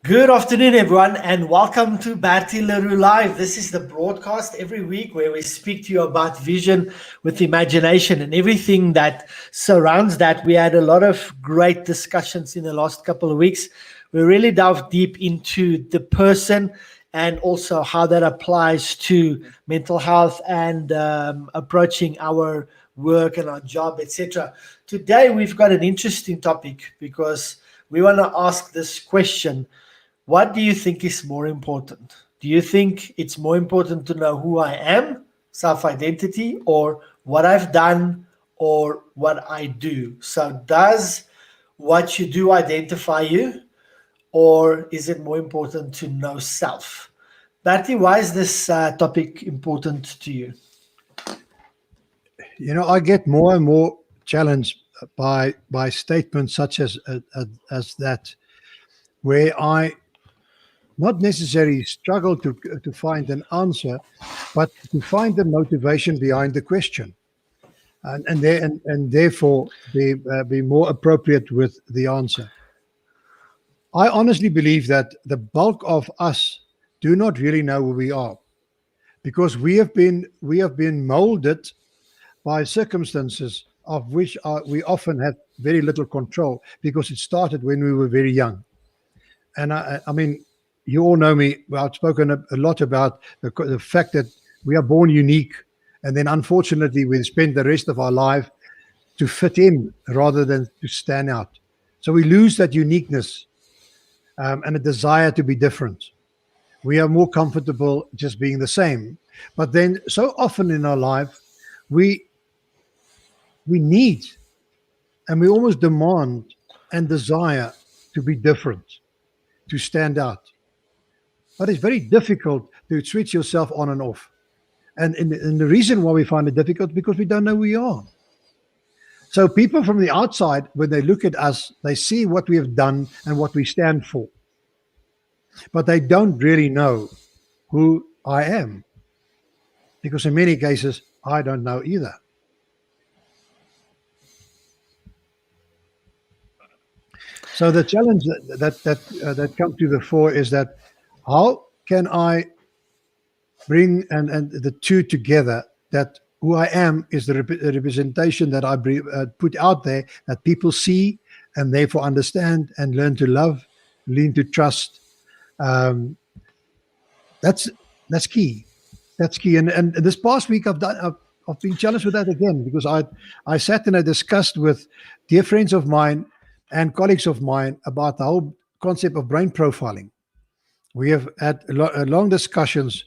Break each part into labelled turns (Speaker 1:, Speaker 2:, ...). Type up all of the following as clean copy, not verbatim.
Speaker 1: Good afternoon, everyone, and welcome to Bertie Live. This is the broadcast every week where we speak to you about vision with imagination and everything that surrounds that. We had a lot of great discussions in the last couple of weeks. We really delved deep into the person and also how that applies to mental health and approaching our work and our job, etc. Today, we've got an interesting topic because we want to ask this question: what do you think is more important? Do you think it's more important to know who I am, self identity, or what I've done or what I do? So, does what you do identify you, or is it more important to know self? Bertie, why is this topic important to you?
Speaker 2: I get more and more challenged by statements such as that, where I not necessarily struggle to find an answer, but to find the motivation behind the question, and therefore be more appropriate with the answer. I honestly believe that the bulk of us do not really know who we are, because we have been molded by circumstances of which we often have very little control, because it started when we were very young. And I mean, you all know me. Well, I've spoken a lot about the fact that we are born unique, and then unfortunately we spend the rest of our life to fit in rather than to stand out. So we lose that uniqueness, and a desire to be different. We are more comfortable just being the same. But then so often in our life, we we need, and we almost demand and desire to be different, to stand out. But it's very difficult to switch yourself on and off. And the reason why we find it difficult is because we don't know who we are. So people from the outside, when they look at us, they see what we have done and what we stand for, but they don't really know who I am, because in many cases I don't know either. So the challenge that comes to the fore is that, how can I bring and the two together, that who I am is the representation that I put out there, that people see and therefore understand and learn to love, learn to trust. Um, that's that's key. That's key. And this past week I've been challenged with that again, because I sat and I discussed with dear friends of mine and colleagues of mine about the whole concept of brain profiling. We have had long discussions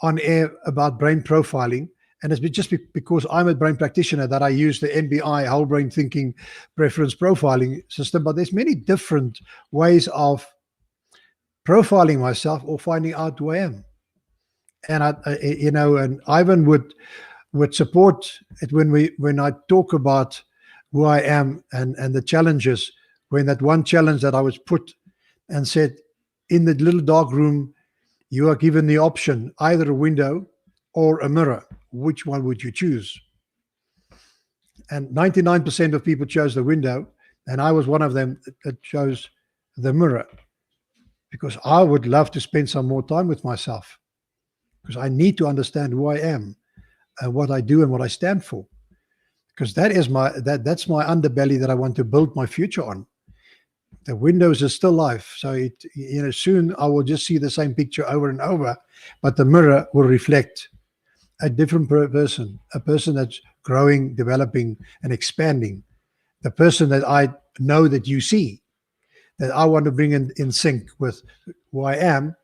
Speaker 2: on air about brain profiling, and it's just because I'm a brain practitioner that I use the MBI, whole brain thinking preference profiling system. But there's many different ways of profiling myself or finding out who I am. And and Ivan would support it when I talk about who I am and the challenges. When that one challenge that I was put and said, in the little dark room, you are given the option, either a window or a mirror. Which one would you choose? And 99% of people chose the window, and I was one of them that chose the mirror, because I would love to spend some more time with myself, because I need to understand who I am and what I do and what I stand for, because that's my underbelly that I want to build my future on. The windows are still life, so soon I will just see the same picture over and over, but the mirror will reflect a different person, a person that's growing, developing, and expanding. The person that I know that you see, that I want to bring in sync with who I am,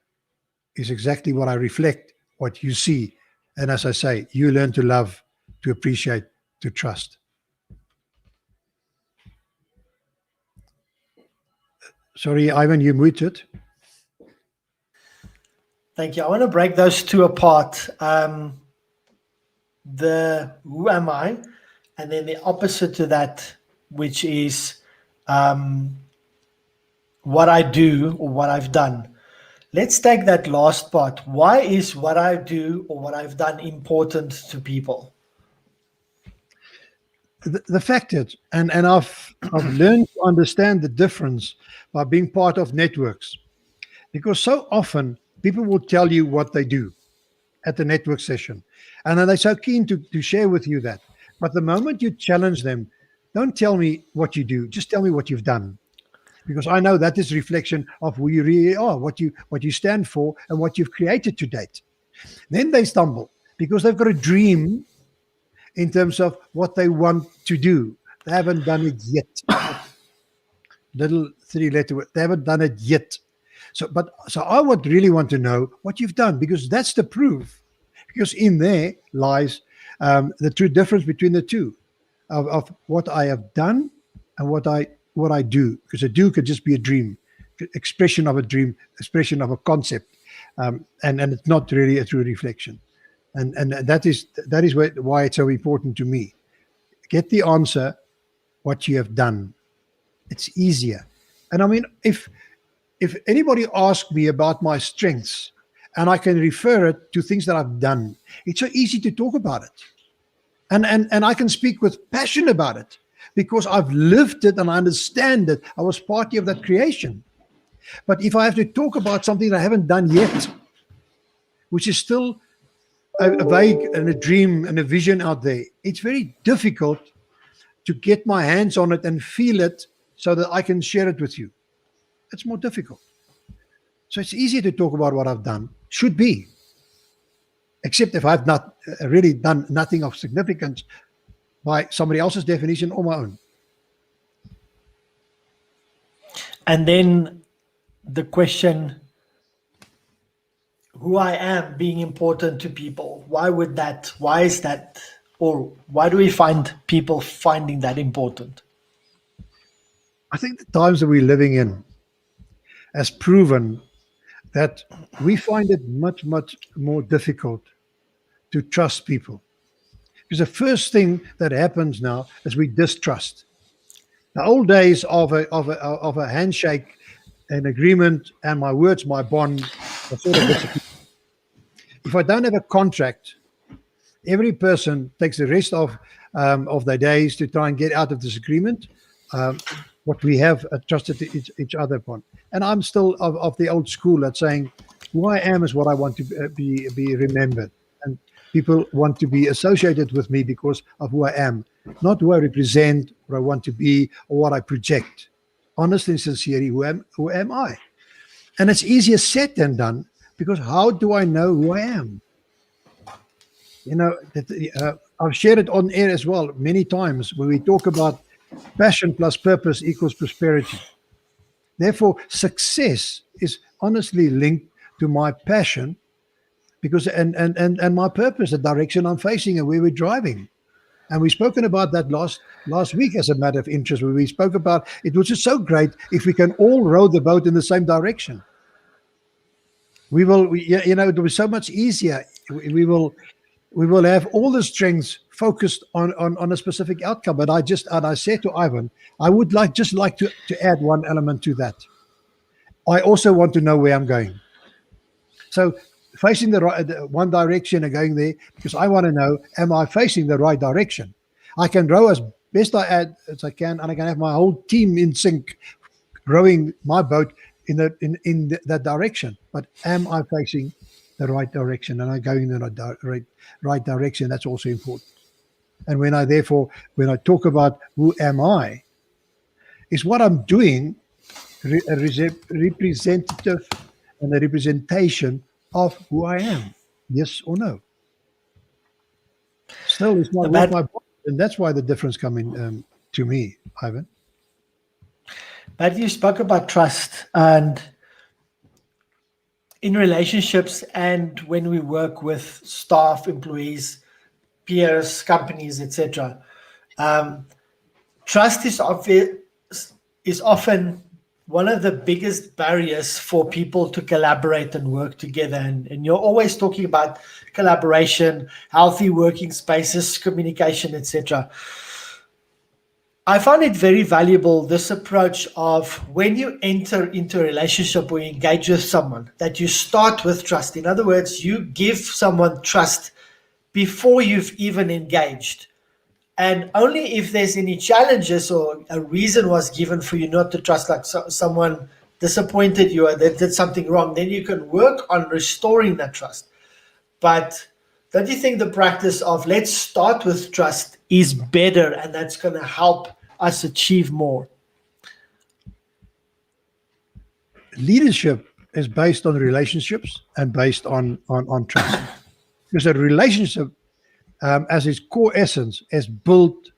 Speaker 2: is exactly what I reflect, what you see. And as I say, you learn to love, to appreciate, to trust. Sorry, Ivan, you muted.
Speaker 1: Thank you. I want to break those two apart. The who am I, and then the opposite to that, which is um, what I do or what I've done. Let's take that last part. Why is what I do or what I've done important to people?
Speaker 2: The fact is, and I've learned to understand the difference by being part of networks. Because so often people will tell you what they do at the network session. And then they're so keen to share with you that. But the moment you challenge them, don't tell me what you do, just tell me what you've done. Because I know that is a reflection of who you really are, what you stand for, and what you've created to date. Then they stumble because they've got a dream in terms of what they want to do. They haven't done it yet. Little three-letter word. They haven't done it yet. So I would really want to know what you've done, because that's the proof. Because in there lies the true difference between the two of what I have done and what I do. Because a do could just be a dream, expression of a dream, expression of a concept, and it's not really a true reflection. And that is why it's so important to me. Get the answer, what you have done. It's easier. And I mean, if anybody asks me about my strengths and I can refer it to things that I've done, it's so easy to talk about it. And I can speak with passion about it because I've lived it and I understand it. I was part of that creation. But if I have to talk about something that I haven't done yet, which is still a vague and a dream and a vision out there, it's very difficult to get my hands on it and feel it so that I can share it with you. It's more difficult. So it's easier to talk about what I've done, should be, except if I've not really done nothing of significance by somebody else's definition or my own.
Speaker 1: And then the question, who I am being important to people. Why is that, or why do we find people finding that important?
Speaker 2: I think the times that we're living in has proven that we find it much, much more difficult to trust people. Because the first thing that happens now is we distrust. The old days of a handshake, an agreement, and my words, my bond, are sort of disappeared. If I don't have a contract, every person takes the rest of their days to try and get out of this agreement. What we have trusted each other upon. And I'm still of the old school that's saying, who I am is what I want to be remembered. And people want to be associated with me because of who I am, not who I represent, what I want to be, or what I project. Honestly and sincerely, who am I? And it's easier said than done, because how do I know who I am? You know, I've shared it on air as well many times when we talk about passion plus purpose equals prosperity. Therefore, success is honestly linked to my passion, because and my purpose, the direction I'm facing and where we're driving. And we've spoken about that last week as a matter of interest, where we spoke about it was just so great if we can all row the boat in the same direction. It will be so much easier. We will have all the strengths focused on a specific outcome. But I said to Ivan, I would like to add one element to that. I also want to know where I'm going. So facing the one direction and going there, because I want to know, am I facing the right direction? I can row as best as I can, and I can have my whole team in sync, rowing my boat in that direction. But am I facing the right direction? And I'm going in the right direction. That's also important. And when I talk about who am I, is what I'm doing a representative and a representation of who I am. Yes or no? Still, it's not worth my body, and that's why the difference coming to me, Ivan.
Speaker 1: But you spoke about trust, and in relationships and when we work with staff, employees, peers, companies, etc. Trust is often one of the biggest barriers for people to collaborate and work together. And you're always talking about collaboration, healthy working spaces, communication, etc. I find it very valuable, this approach of when you enter into a relationship or engage with someone, that you start with trust. In other words, you give someone trust before you've even engaged. And only if there's any challenges or a reason was given for you not to trust, like someone disappointed you or they did something wrong, then you can work on restoring that trust. But don't you think the practice of let's start with trust is better, and that's going to help us achieve more?
Speaker 2: Leadership is based on relationships and based on trust. Because a relationship, as its core essence, is built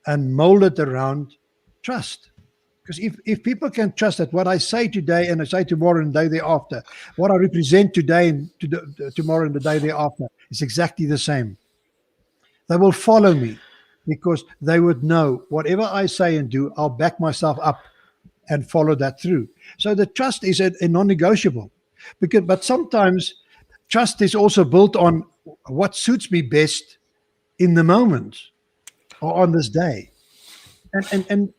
Speaker 2: and molded around trust. Because if people can trust that what I say today and I say tomorrow and the day thereafter, what I represent today and tomorrow and the day thereafter is exactly the same, they will follow me because they would know whatever I say and do, I'll back myself up and follow that through. So the trust is a non-negotiable. But sometimes trust is also built on what suits me best in the moment or on this day. And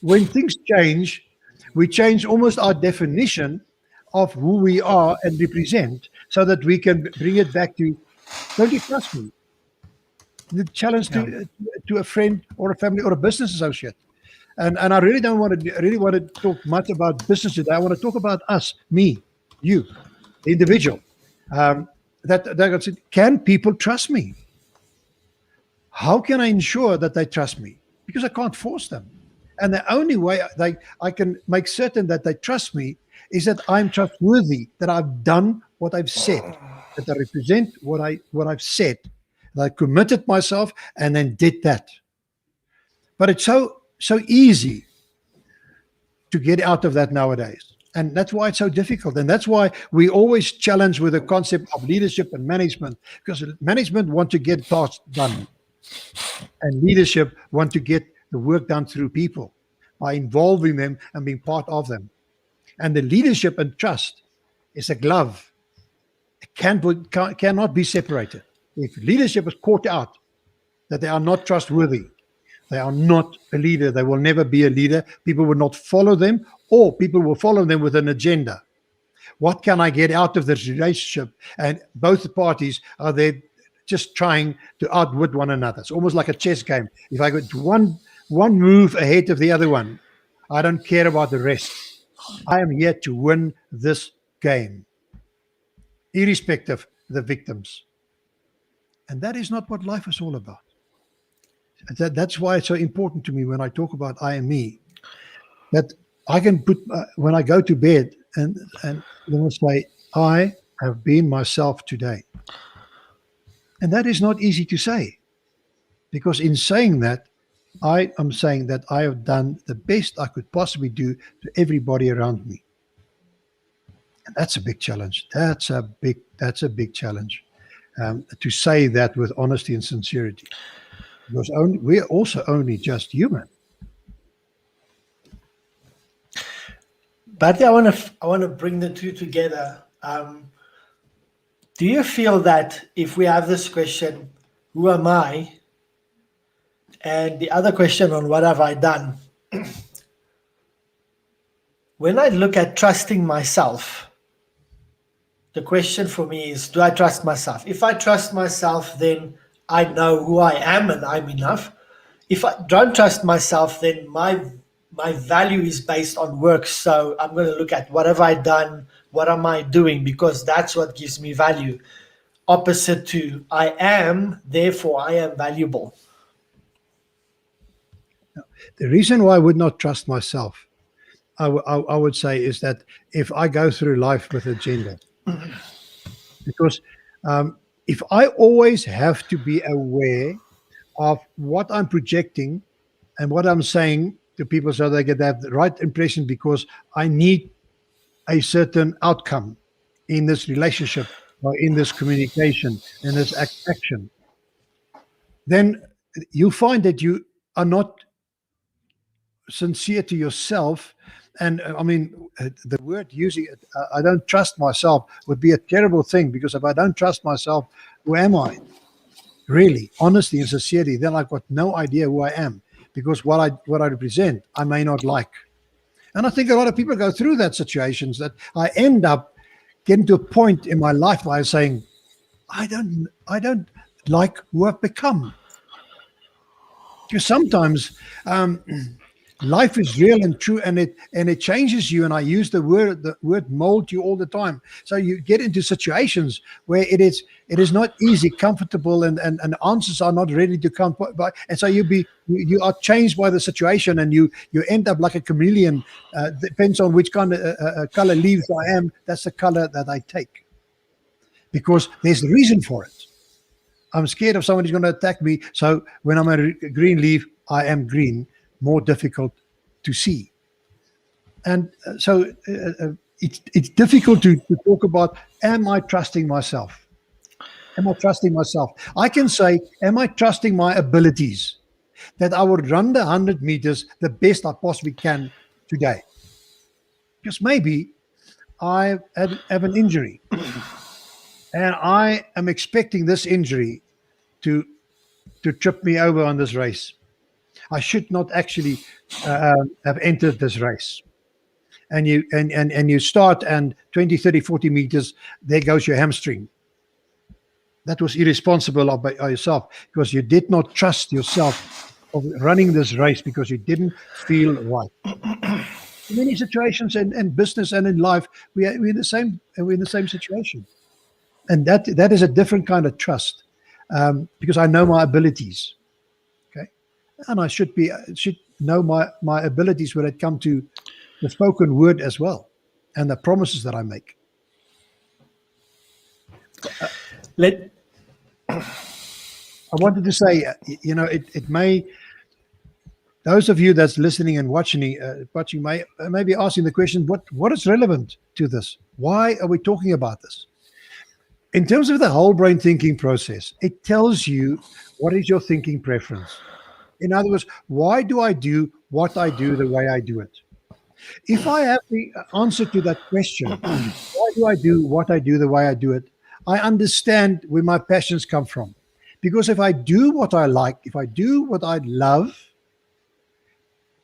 Speaker 2: when things change, we change almost our definition of who we are and represent so that we can bring it back to, don't you trust me? The challenge to a friend or a family or a business associate. And I really don't want to talk much about business today. I want to talk about us, me, you, the individual. That can people trust me? How can I ensure that they trust me? Because I can't force them. And the only way I can make certain that they trust me is that I'm trustworthy, that I've done what I've said, that I represent what I've said, that I committed myself and then did that. But it's so easy to get out of that nowadays. And that's why it's so difficult. And that's why we always challenge with the concept of leadership and management, because management want to get tasks done. And leadership want to get the work done through people by involving them and being part of them. And the leadership and trust is a glove. It cannot be separated. If leadership is caught out that they are not trustworthy, they are not a leader. They will never be a leader. People will not follow them, or people will follow them with an agenda. What can I get out of this relationship? And both parties are there just trying to outwit one another. It's almost like a chess game. If I go one move ahead of the other one, I don't care about the rest. I am here to win this game, irrespective of the victims. And that is not what life is all about. That's why it's so important to me when I talk about I and me, that I can put, when I go to bed and then I say, I have been myself today. And that is not easy to say, because in saying that, I am saying that I have done the best I could possibly do to everybody around me. And that's a big challenge. That's a big challenge, to say that with honesty and sincerity. Because we're also only just human.
Speaker 1: Bertie, I want to bring the two together. Do you feel that if we have this question, who am I? And the other question on what have I done? When I look at trusting myself, the question for me is, do I trust myself? If I trust myself, then I know who I am and I'm enough. If I don't trust myself, then my value is based on work. So I'm going to look at what have I done? What am I doing? Because that's what gives me value. Opposite to I am, therefore I am valuable.
Speaker 2: The reason why I would not trust myself, I would say, is that if I go through life with agenda, because if I always have to be aware of what I'm projecting and what I'm saying to people so they get that right impression, because I need a certain outcome in this relationship or in this communication, in this action, then you find that you are not sincere to yourself. And I mean, the word using it, I don't trust myself, would be a terrible thing, because if I don't trust myself, who am I? Really, honesty and sincerity, then I've got no idea who I am, because what I represent, I may not like. And I think a lot of people go through that situations, that I end up getting to a point in my life where I'm saying, I don't like who I've become. Because sometimes Life is real and true, and it changes you. And I use the word mold you all the time. So you get into situations where it is not easy, comfortable, and answers are not ready to come by. And so you are changed by the situation, and you end up like a chameleon. Depends on which kind of color leaves I am. That's the color that I take, because there's a reason for it. I'm scared of somebody's going to attack me. So when I'm a green leaf, I am green, more difficult to see. And it's difficult to talk about, am I trusting myself? Am I trusting myself? I can say, am I trusting my abilities that I would run the 100 meters the best I possibly can today? Because maybe I have an injury, and I am expecting this injury to trip me over on this race. I should not actually have entered this race. And you start, and 20, 30, 40 meters, there goes your hamstring. That was irresponsible by yourself, because you did not trust yourself of running this race, because you didn't feel right. In many situations in business and in life, we're in the same situation. And that is a different kind of trust, because I know my abilities, okay, and I should know my abilities when it comes to the spoken word as well, and the promises that I make.
Speaker 1: Let
Speaker 2: I wanted to say, it may, those of you that's listening and watching may be asking the question, what is relevant to this? Why are we talking about this? In terms of the whole brain thinking process, it tells you what is your thinking preference. In other words, why do I do what I do the way I do it? If I have the answer to that question, why do I do what I do the way I do it? I understand where my passions come from. Because if I do what I like, if I do what I love,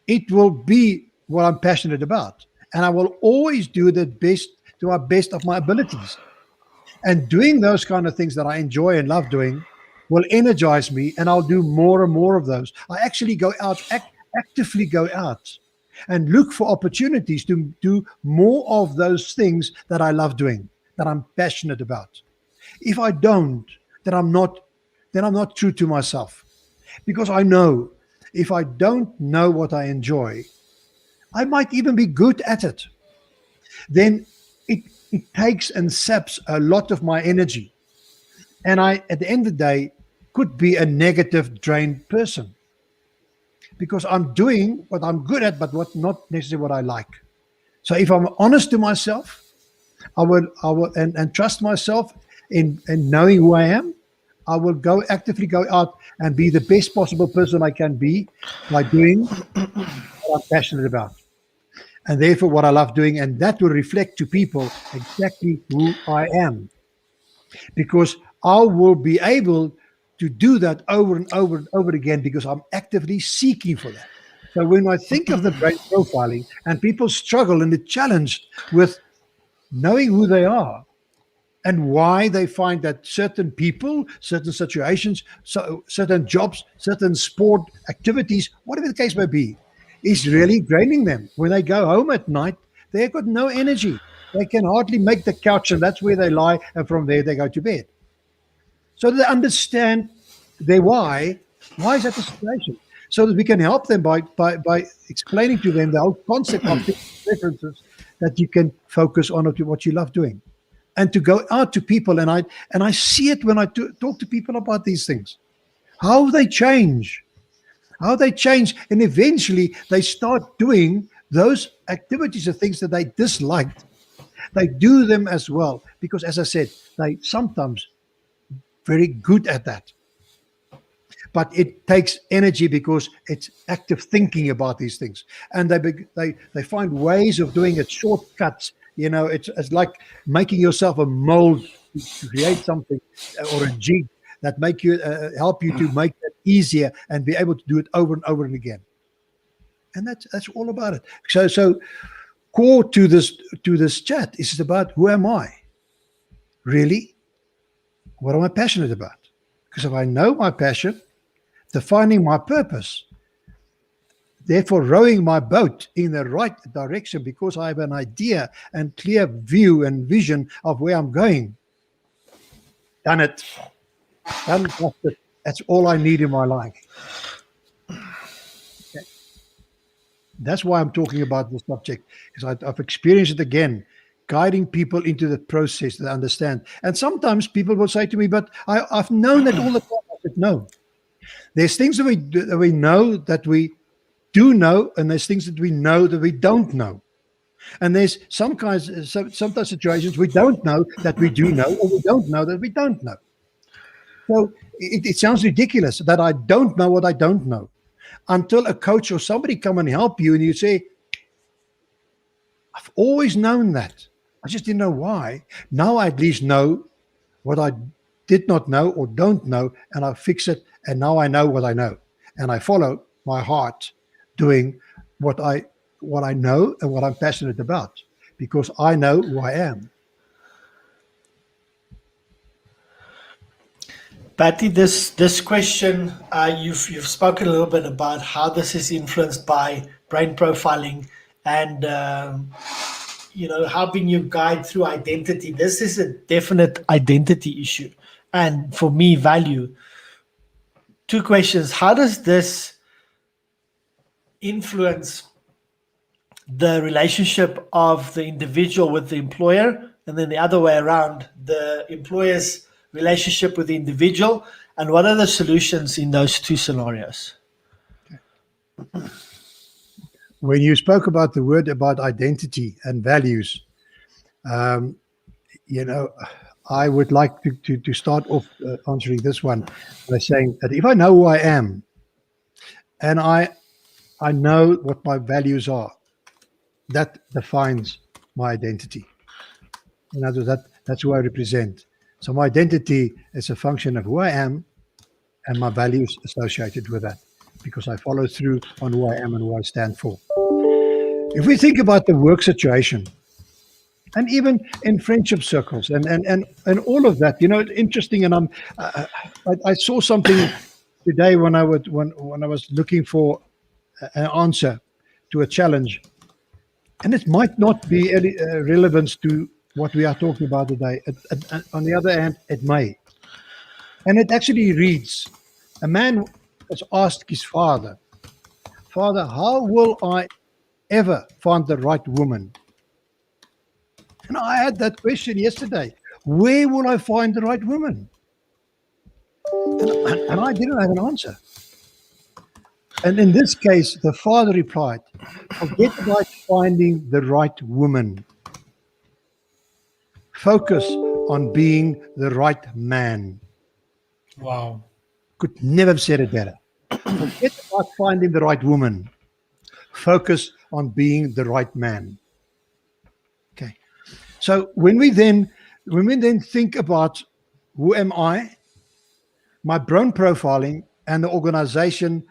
Speaker 2: it will be what I'm passionate about. And I will always do the best to my best of my abilities. And doing those kind of things that I enjoy and love doing will energize me, and I'll do more and more of those. I actually go out, actively go out and look for opportunities to do more of those things that I love doing, that I'm passionate about. If I don't, then I'm not true to myself, because I know if I don't know what I enjoy, I might even be good at it. Then it takes and saps a lot of my energy. And I, at the end of the day, could be a negative, drained person, because I'm doing what I'm good at, but not necessarily what I like. So if I'm honest to myself, I will and trust myself in knowing who I am, I will actively go out and be the best possible person I can be by doing what I'm passionate about, and therefore what I love doing, and that will reflect to people exactly who I am, because I will be able to do that over and over and over again, because I'm actively seeking for that. So when I think of the brain profiling, and people struggle and are challenged with knowing who they are and why they find that certain people, certain situations, so certain jobs, certain sport activities, whatever the case may be, is really draining them. When they go home at night, they've got no energy. They can hardly make the couch, and that's where they lie, and from there they go to bed. So they understand their why is that the situation, so that we can help them by explaining to them the whole concept of preferences, that you can focus on what you love doing, and to go out to people. And I see it when I talk to people about these things, how they change, and eventually they start doing those activities or things that they disliked. They do them as well, because, as I said, they sometimes very good at that. But it takes energy, because it's active thinking about these things, and they find ways of doing it, shortcuts. It's like making yourself a mold to create something, or a jig that help you to make it easier and be able to do it over and over and again. And that's all about it. So core to this chat is about, who am I really? What am I passionate about? Because if I know my passion, defining my purpose, therefore rowing my boat in the right direction because I have an idea and clear view and vision of where I'm going. Done it. Done, dusted. That's all I need in my life. Okay. That's why I'm talking about this subject, because I've experienced it again, guiding people into the process that understand. And sometimes people will say to me, but I've known it all the time. I said, no. There's things that we know that we do know, and there's things that we know that we don't know. And there's sometimes situations we don't know that we do know, or we don't know that we don't know. So it sounds ridiculous that I don't know what I don't know until a coach or somebody come and help you, and you say, I've always known that. I just didn't know why. Now I at least know what I did not know or don't know, and I fix it, and now I know what I know. And I follow my heart doing what I know and what I'm passionate about, because I know who I am.
Speaker 1: Bertie, this question, you've spoken a little bit about how this is influenced by brain profiling and helping you guide through identity. This is a definite identity issue, and for me, value. Two questions: how does this influence the relationship of the individual with the employer, and then the other way around, the employer's relationship with the individual, and what are the solutions in those two scenarios?
Speaker 2: When you spoke about the word about identity and values, I would like to start off answering this one by saying that if I know who I am and I know what my values are, that defines my identity. In other words, that's who I represent. So my identity is a function of who I am and my values associated with that, because I follow through on who I am and who I stand for. If we think about the work situation, and even in friendship circles and all of that, it's interesting. And I saw something today when I was looking for an answer to a challenge, and it might not be any relevance to what we are talking about today. On the other hand, it may. And it actually reads, a man has asked his father, "Father, how will I ever find the right woman?" And I had that question yesterday. Where will I find the right woman? And I didn't have an answer. And in this case, the father replied, forget about finding the right woman. Focus on being the right man.
Speaker 1: Wow.
Speaker 2: Could never have said it better. Forget about finding the right woman. Focus on being the right man. Okay. So when we then think about who am I, my brain profiling and the organization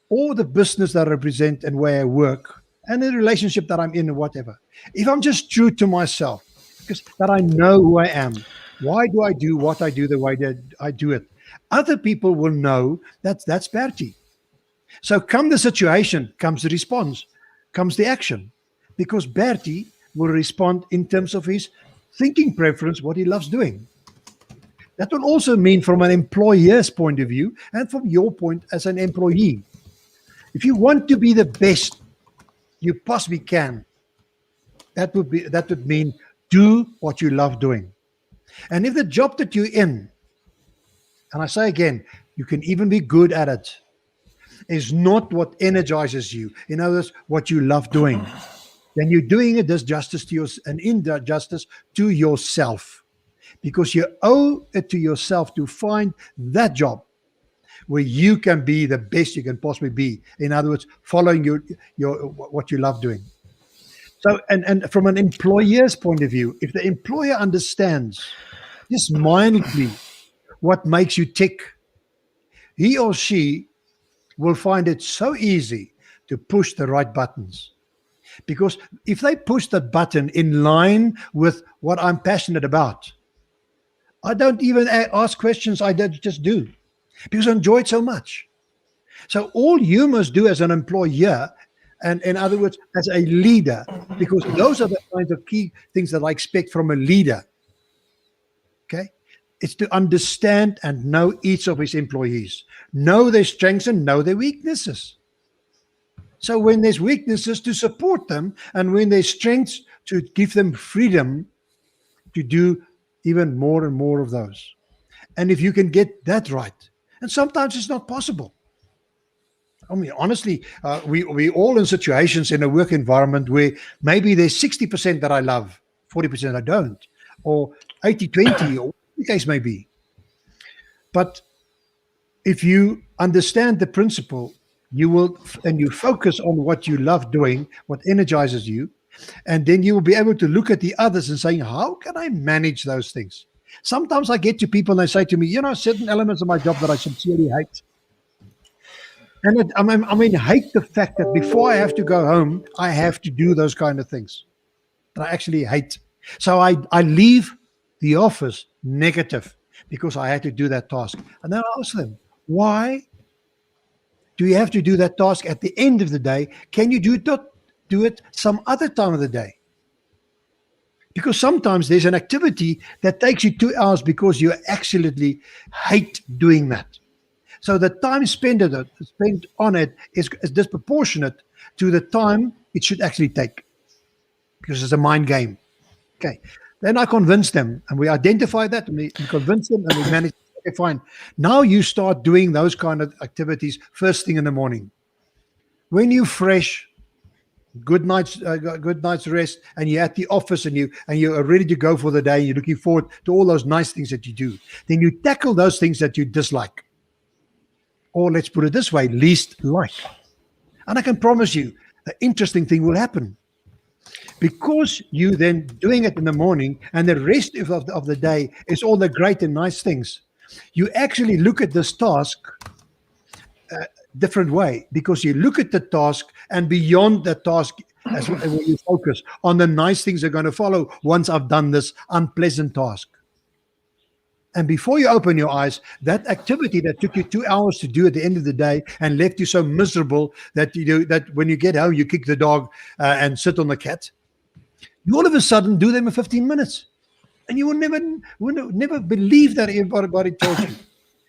Speaker 2: or the business that I represent and where I work and the relationship that I'm in and whatever, if I'm just true to myself, because that I know who I am, why do I do what I do the way that I do it, other people will know that's Bertie. So come the situation, comes the response, comes the action, because Bertie will respond in terms of his thinking preference, what he loves doing. That will also mean from an employer's point of view and from your point as an employee. If you want to be the best you possibly can, that would mean do what you love doing. And if the job that you're in, and I say again, you can even be good at it, is not what energizes you, in other words, what you love doing, then you're doing a disjustice to an injustice to yourself, because you owe it to yourself to find that job where you can be the best you can possibly be. In other words, following your what you love doing. So, and from an employer's point of view, if the employer understands just mindfully what makes you tick, he or she will find it so easy to push the right buttons. Because if they push that button in line with what I'm passionate about, I don't even ask questions, I just do, because I enjoy it so much. So all you must do as an employer, and in other words, as a leader, because those are the kinds of key things that I expect from a leader. Okay. It's to understand and know each of his employees, know their strengths and know their weaknesses. So when there's weaknesses, to support them, and when there's strengths, to give them freedom to do even more and more of those. And if you can get that right, and sometimes it's not possible. I mean, honestly, we all in situations in a work environment where maybe there's 60% that I love, 40% I don't, or 80-20, or whatever the case may be. But if you understand the principle, you will, and you focus on what you love doing, what energizes you, and then you will be able to look at the others and saying, how can I manage those things? Sometimes I get to people and they say to me, certain elements of my job that I sincerely hate. And hate the fact that before I have to go home, I have to do those kind of things that I actually hate. So I leave the office negative because I had to do that task. And then I ask them, why do you have to do that task at the end of the day? Can you do it some other time of the day? Because sometimes there's an activity that takes you 2 hours because you absolutely hate doing that. So the time spent on it is disproportionate to the time it should actually take, because it's a mind game. Okay. Then I convince them, and we identify that, and we convince them, and we manage. Okay, fine. Now you start doing those kind of activities first thing in the morning. When you're fresh, good night's rest, and you're at the office, and you are ready to go for the day, and you're looking forward to all those nice things that you do. Then you tackle those things that you dislike. Or let's put it this way, least like. And I can promise you, the interesting thing will happen. Because you then doing it in the morning, and the rest of the day is all the great and nice things, you actually look at this task a different way, because you look at the task, and beyond the task, as when you focus on the nice things that are going to follow once I've done this unpleasant task. And before you open your eyes, that activity that took you 2 hours to do at the end of the day and left you so miserable that that when you get home, you kick the dog and sit on the cat, you all of a sudden do them in 15 minutes. And you will never believe that anybody told you,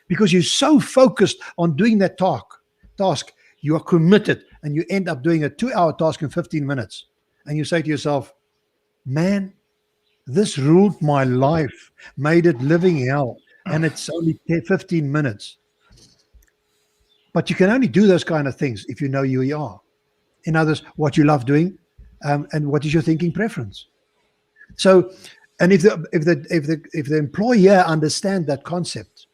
Speaker 2: because you're so focused on doing that task. You are committed, and you end up doing a 2-hour task in 15 minutes. And you say to yourself, man, this ruled my life, made it living hell, and it's only 15 minutes. But you can only do those kind of things if you know who you are. In others, what you love doing, and what is your thinking preference. So, and if the employer understands that concept,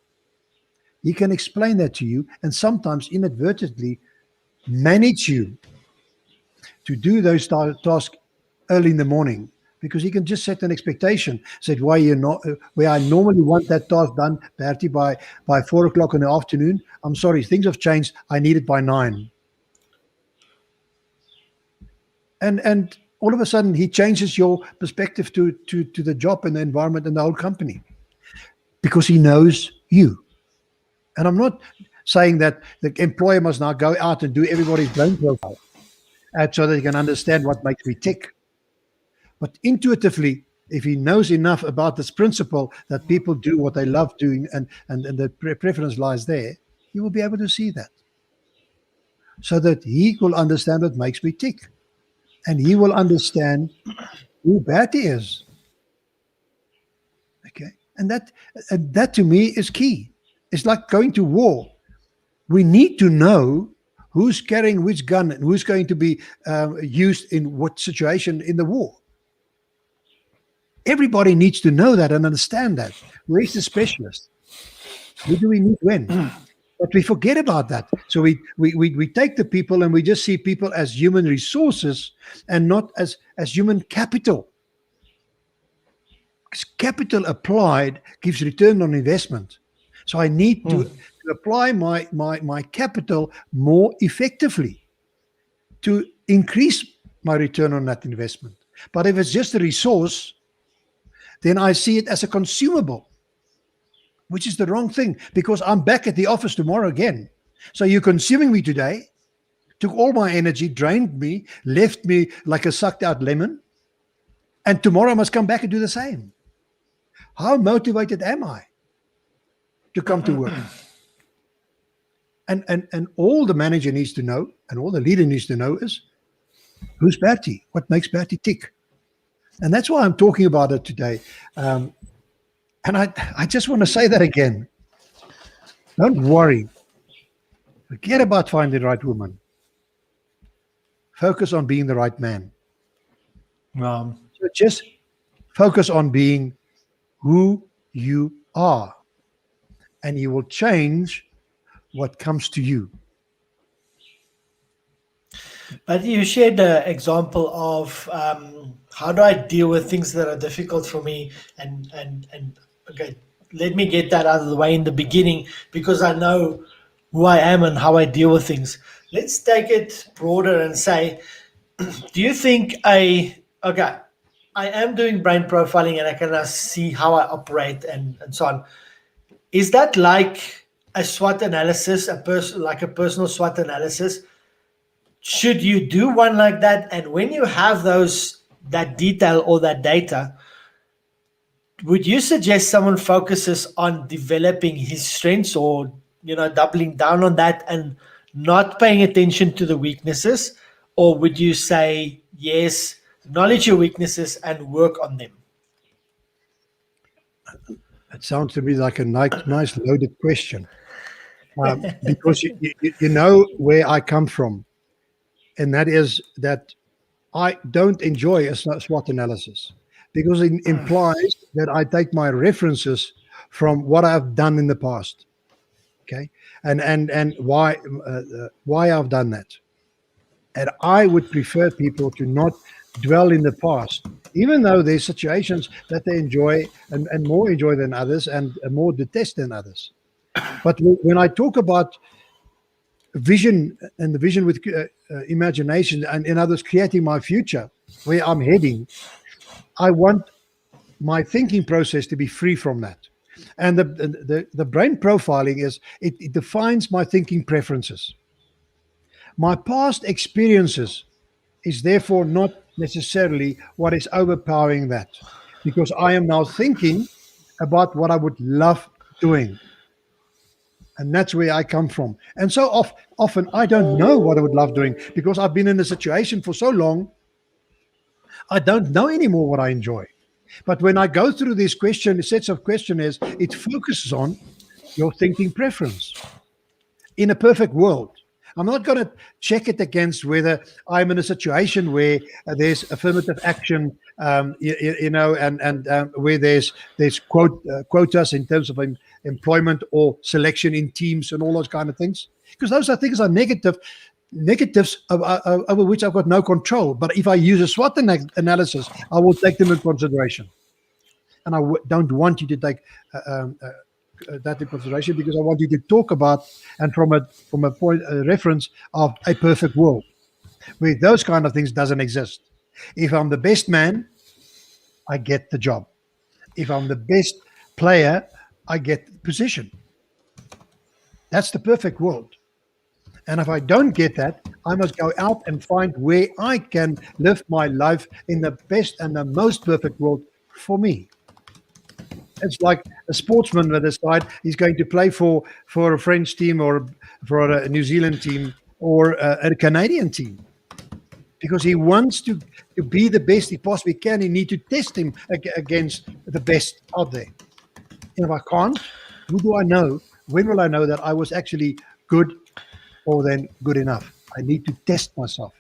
Speaker 2: he can explain that to you, and sometimes inadvertently manage you to do those tasks early in the morning. Because he can just set an expectation, said where I normally want that task done, Bertie, by 4 o'clock in the afternoon. I'm sorry, things have changed. I need it by 9. And all of a sudden he changes your perspective to the job and the environment and the whole company, because he knows you. And I'm not saying that the employer must now go out and do everybody's brain profile so that he can understand what makes me tick. But intuitively, if he knows enough about this principle that people do what they love doing, and the preference lies there, he will be able to see that. So that he will understand what makes me tick. And he will understand who Bertie is. Okay. And that to me is key. It's like going to war. We need to know who's carrying which gun and who's going to be used in what situation in the war. Everybody needs to know that and understand that. Where's the specialist? Who do we need when? But we forget about that. So we take the people, and we just see people as human resources and not as human capital. Because capital applied gives return on investment. So I need to apply my capital more effectively to increase my return on that investment. But if it's just a resource, then I see it as a consumable, which is the wrong thing, because I'm back at the office tomorrow again. So you're consuming me today, took all my energy, drained me, left me like a sucked out lemon, and tomorrow I must come back and do the same. How motivated am I to come to work? And all the manager needs to know, and all the leader needs to know is, who's Bertie? What makes Bertie tick? And that's why I'm talking about it today. And I just want to say that again. Don't worry. Forget about finding the right woman. Focus on being the right man. So just focus on being who you are, and you will change what comes to you.
Speaker 1: But you shared an example of how do I deal with things that are difficult for me, and okay, let me get that out of the way in the beginning because I know who I am and how I deal with things. Let's take it broader and say, do you think okay, I am doing brain profiling and I can see how I operate and so on. Is that like a SWOT analysis, like a personal SWOT analysis? Should you do one like that? And when you have that detail or that data, would you suggest someone focuses on developing his strengths or doubling down on that and not paying attention to the weaknesses? Or would you say, yes, acknowledge your weaknesses and work on them?
Speaker 2: It sounds to me like a nice loaded question. Because you know where I come from, and that is that I don't enjoy a SWOT analysis because it implies that I take my references from what I've done in the past, okay, and why I've done that. And I would prefer people to not dwell in the past, even though there's situations that they enjoy and more enjoy than others and more detest than others. But when I talk about vision and the vision with imagination and in others creating my future, where I'm heading, I want my thinking process to be free from that. And the brain profiling is it defines my thinking preferences. My past experiences is therefore not necessarily what is overpowering that, because I am now thinking about what I would love doing. And that's where I come from. And so often I don't know what I would love doing because I've been in a situation for so long, I don't know anymore what I enjoy. But when I go through these sets of questionnaires, it focuses on your thinking preference. In a perfect world, I'm not going to check it against whether I'm in a situation where there's affirmative action, and where there's quotas in terms of employment or selection in teams and all those kind of things, because those are things are negatives over which I've got no control. But if I use a SWOT analysis, I will take them in consideration, and I don't want you to take that in consideration, because I want you to talk about and from a point a reference of a perfect world where those kind of things doesn't exist. If I'm the best man, I get the job. If I'm the best player, I get the position. That's the perfect world. And if I don't get that, I must go out and find where I can live my life in the best and the most perfect world for me. It's like a sportsman that decides he's going to play for a French team or for a New Zealand team or a Canadian team, because he wants to be the best he possibly can. He needs to test him against the best out there. And if I can't, who do I know? When will I know that I was actually good or then good enough? I need to test myself.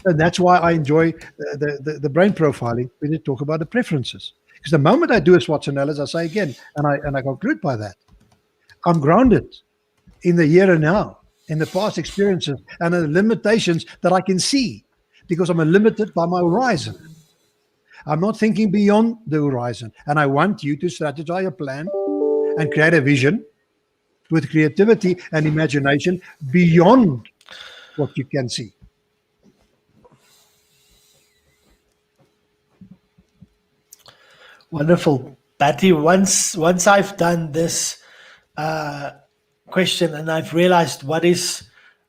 Speaker 2: And that's why I enjoy the brain profiling when you talk about the preferences. Because the moment I do a SWOT analysis, I say again, and I conclude by that, I'm grounded in the here and now, in the past experiences and the limitations that I can see, because I'm limited by my horizon. I'm not thinking beyond the horizon. And I want you to strategize a plan and create a vision with creativity and imagination beyond what you can see.
Speaker 1: Wonderful, Bertie. Once I've done this question, and I've realized what is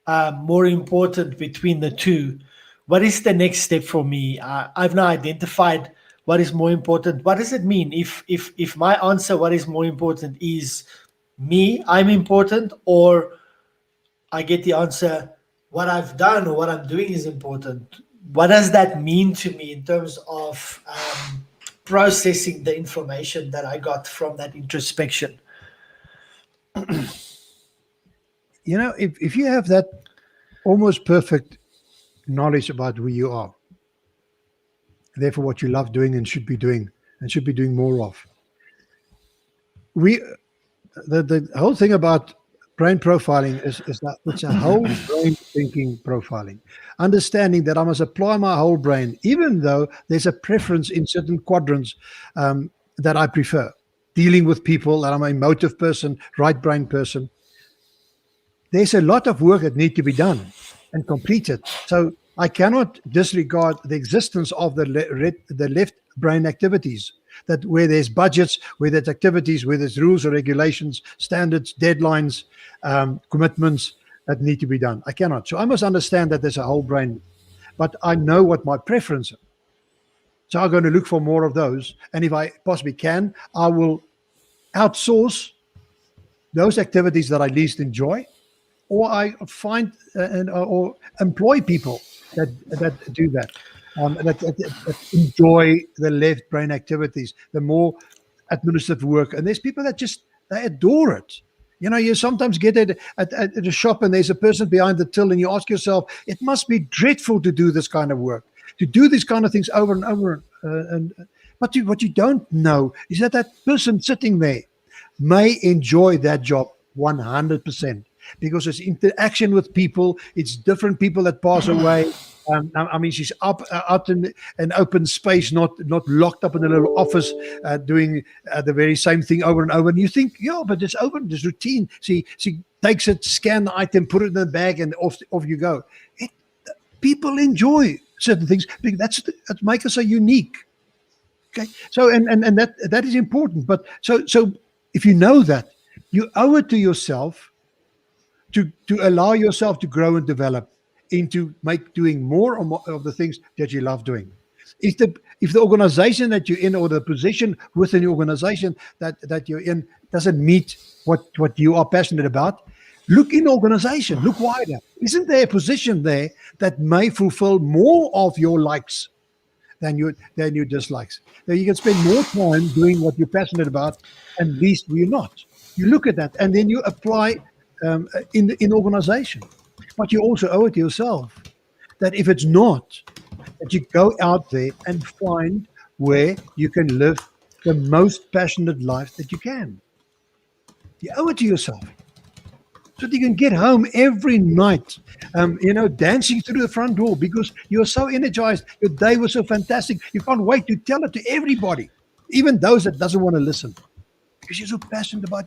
Speaker 1: more important between the two. What is the next step for me? I've now identified what is more important. What does it mean if my answer, what is more important, is me, I'm important, or I get the answer, what I've done or what I'm doing is important? What does that mean to me in terms of processing the information that I got from that introspection?
Speaker 2: If you have that almost perfect knowledge about who you are, therefore what you love doing and should be doing more of, we the whole thing about brain profiling is that it's a whole brain thinking profiling, understanding that I must apply my whole brain, even though there's a preference in certain quadrants that I prefer. Dealing with people, that I'm an emotive person, right brain person. There's a lot of work that needs to be done and completed. So I cannot disregard the existence of the left brain activities, that where there's budgets, where there's activities, where there's rules or regulations, standards, deadlines, commitments that need to be done. I cannot. So I must understand that there's a whole brain, but I know what my preference is. So I'm going to look for more of those. And if I possibly can, I will outsource those activities that I least enjoy, or I find or employ people that do that, that enjoy the left brain activities, the more administrative work. And there's people that just they adore it. You sometimes get at a shop and there's a person behind the till, and you ask yourself, it must be dreadful to do this kind of work, to do these kind of things over and over. But what you don't know is that person sitting there may enjoy that job 100%, because it's interaction with people. It's different people that pass away. She's out in an open space, not locked up in a little office, doing the very same thing over and over. And you think, yeah, but it's over. There's routine. She takes it, scan the item, put it in the bag, and off you go. People enjoy certain things. That makes us so unique. Okay, so and that is important. But so if you know that, you owe it to yourself to allow yourself to grow and develop into doing more of the things that you love doing. If the organization that you're in, or the position within the organization that you're in, doesn't meet what you are passionate about, look in organization, look wider. Isn't there a position there that may fulfill more of your likes than your dislikes? That you can spend more time doing what you're passionate about, and least you're not. You look at that, and then you apply in organization. But you also owe it to yourself that if it's not, that you go out there and find where you can live the most passionate life that you can. You owe it to yourself, so that you can get home every night, dancing through the front door because you're so energized. Your day was so fantastic. You can't wait to tell it to everybody, even those that doesn't want to listen, because you're so passionate about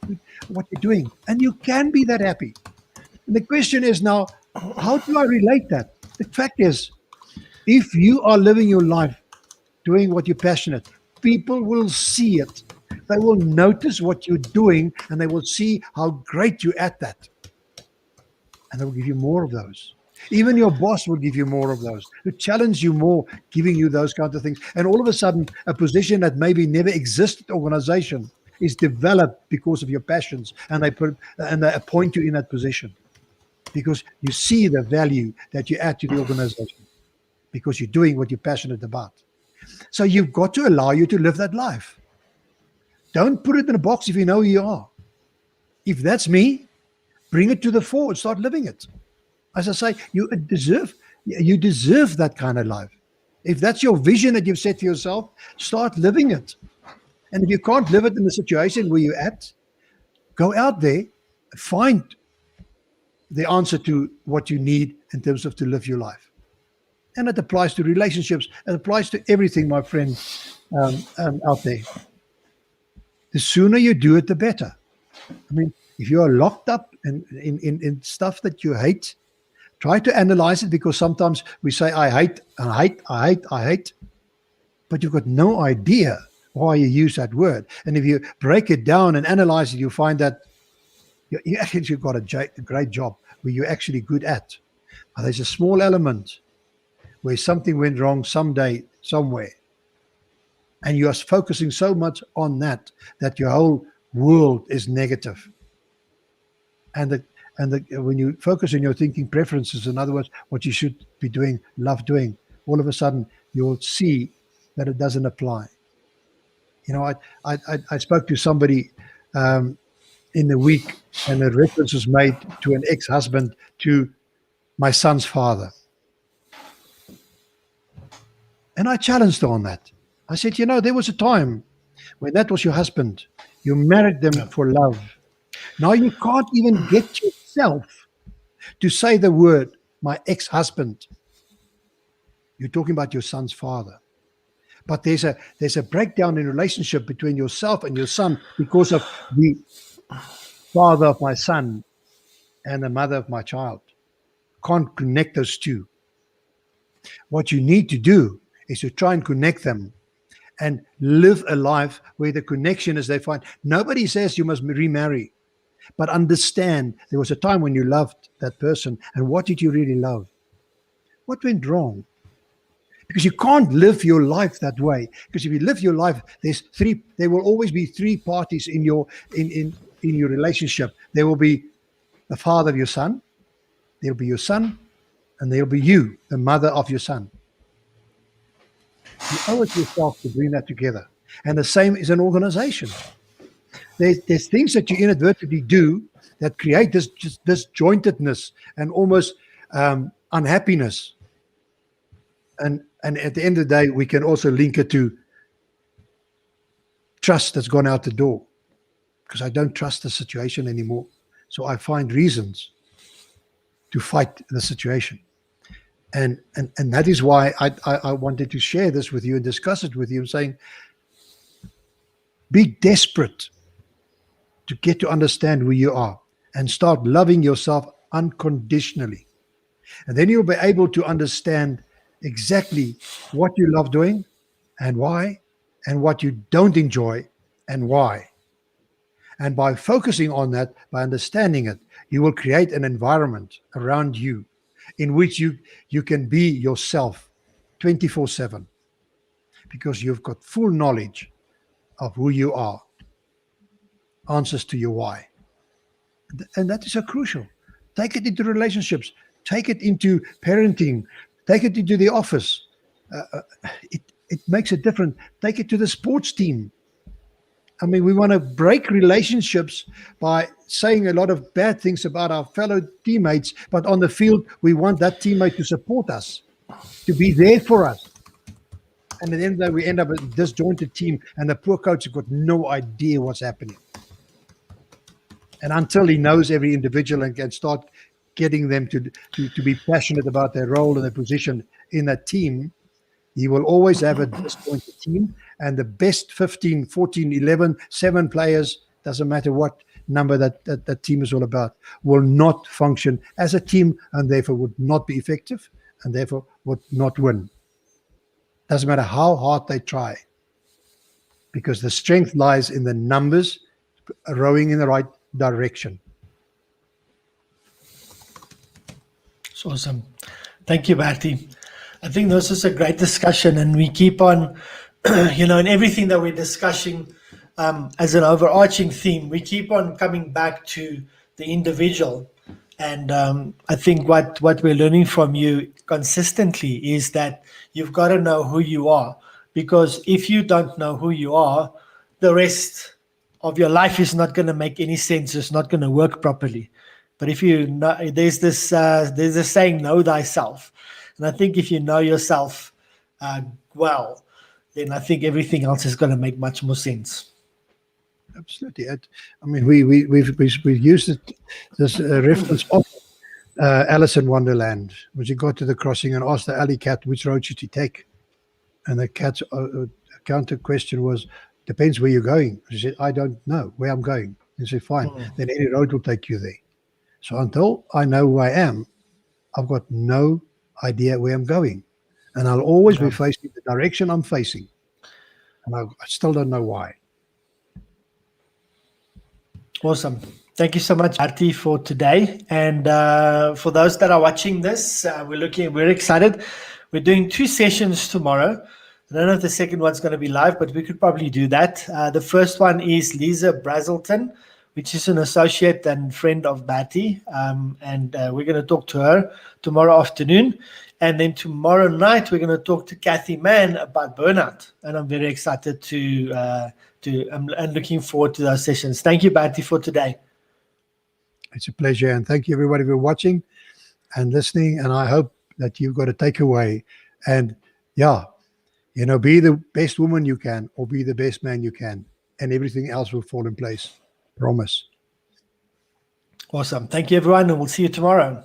Speaker 2: what you're doing, and you can be that happy. And the question is now, how do I relate that? The fact is, if you are living your life doing what you're passionate, people will see it. They will notice what you're doing, and they will see how great you're at that. And they will give you more of those. Even your boss will give you more of those, to challenge you more, giving you those kinds of things. And all of a sudden, a position that maybe never existed in organization is developed because of your passions, and they appoint you in that position because you see the value that you add to the organization, because you're doing what you're passionate about. So you've got to allow you to live that life. Don't put it in a box if you know who you are. If that's me, bring it to the fore and start living it. As I say, you deserve that kind of life. If that's your vision that you've set for yourself, start living it. And if you can't live it in the situation where you're at, go out there, find the answer to what you need in terms of to live your life. And it applies to relationships. It applies to everything, my friend, out there. The sooner you do it, the better. I mean, if you are locked up in stuff that you hate, try to analyze it, because sometimes we say, I hate, but you've got no idea why you use that word. And if you break it down and analyze it, you find that You actually got a great job where you're actually good at. But there's a small element where something went wrong someday, somewhere. And you are focusing so much on that your whole world is negative. And when you focus on your thinking preferences, in other words, what you should be doing, love doing, all of a sudden you'll see that it doesn't apply. You know, I spoke to somebody in the week, and a reference was made to an ex-husband to my son's father. And I challenged her on that. I said, you know, there was a time when that was your husband. You married them for love. Now you can't even get yourself to say the word, my ex-husband. You're talking about your son's father. But there's a breakdown in relationship between yourself and your son because of the father of my son and the mother of my child. Can't connect those two. What you need to do is to try and connect them and live a life where the connection is they find. Nobody says you must remarry, but understand there was a time when you loved that person, and what did you really love? What went wrong? Because you can't live your life that way. Because if you live your life, there will always be three parties in your relationship. There will be the father of your son, there'll be your son, and there'll be you, the mother of your son. You owe it yourself to bring that together. And the same is an organization. There's things that you inadvertently do that create this disjointedness and almost unhappiness. And at the end of the day, we can also link it to trust that's gone out the door, because I don't trust the situation anymore. So I find reasons to fight the situation. And that is why I wanted to share this with you and discuss it with you, saying, be desperate to get to understand who you are and start loving yourself unconditionally. And then you'll be able to understand exactly what you love doing and why, and what you don't enjoy and why. And by focusing on that, by understanding it, you will create an environment around you in which you can be yourself 24/7, because you've got full knowledge of who you are, answers to your why. And that is so crucial. Take it into relationships, take it into parenting, take it into the office. It makes a difference. Take it to the sports team. I mean, we want to break relationships by saying a lot of bad things about our fellow teammates, but on the field, we want that teammate to support us, to be there for us. And at the end of the day, we end up a disjointed team, and the poor coach has got no idea what's happening. And until he knows every individual and can start getting them to be passionate about their role and their position in that team, he will always have a disjointed team, and the best 15, 14, 11, 7 players, doesn't matter what number that team is all about, will not function as a team, and therefore would not be effective, and therefore would not win. Doesn't matter how hard they try, because the strength lies in the numbers rowing in the right direction.
Speaker 1: It's awesome. Thank you, Bertie. I think this is a great discussion, and we keep on, in everything that we're discussing as an overarching theme, we keep on coming back to the individual. And I think what we're learning from you consistently is that you've got to know who you are, because if you don't know who you are, the rest of your life is not going to make any sense. It's not going to work properly. But if you know, there's this saying, know thyself. And I think if you know yourself well, then I think everything else is going to make much more sense.
Speaker 2: Absolutely. I mean, we've used this reference of Alice in Wonderland, when she got to the crossing and asked the alley cat which road should he take, and the cat's counter question was, depends where you're going. She said, I don't know where I'm going. And she said, fine, then any road will take you there. So until I know who I am, I've got no idea where I'm going, and I'll always be facing the direction I'm facing, and I still don't know why.
Speaker 1: Awesome. Thank you so much, Bertie, for today. And for those that are watching this, we're excited. We're doing 2 sessions tomorrow. I don't know if the second one's going to be live, but we could probably do that. The first one is Lisa Brazelton, which is an associate and friend of Bertie. And we're going to talk to her tomorrow afternoon. And then tomorrow night, we're going to talk to Kathy Mann about burnout. And I'm very excited I'm looking forward to those sessions. Thank you, Bertie, for today.
Speaker 2: It's a pleasure. And thank you, everybody, for watching and listening. And I hope that you've got a takeaway. And yeah, be the best woman you can, or be the best man you can. And everything else will fall in place. Promise.
Speaker 1: Awesome. Thank you, everyone. And we'll see you tomorrow.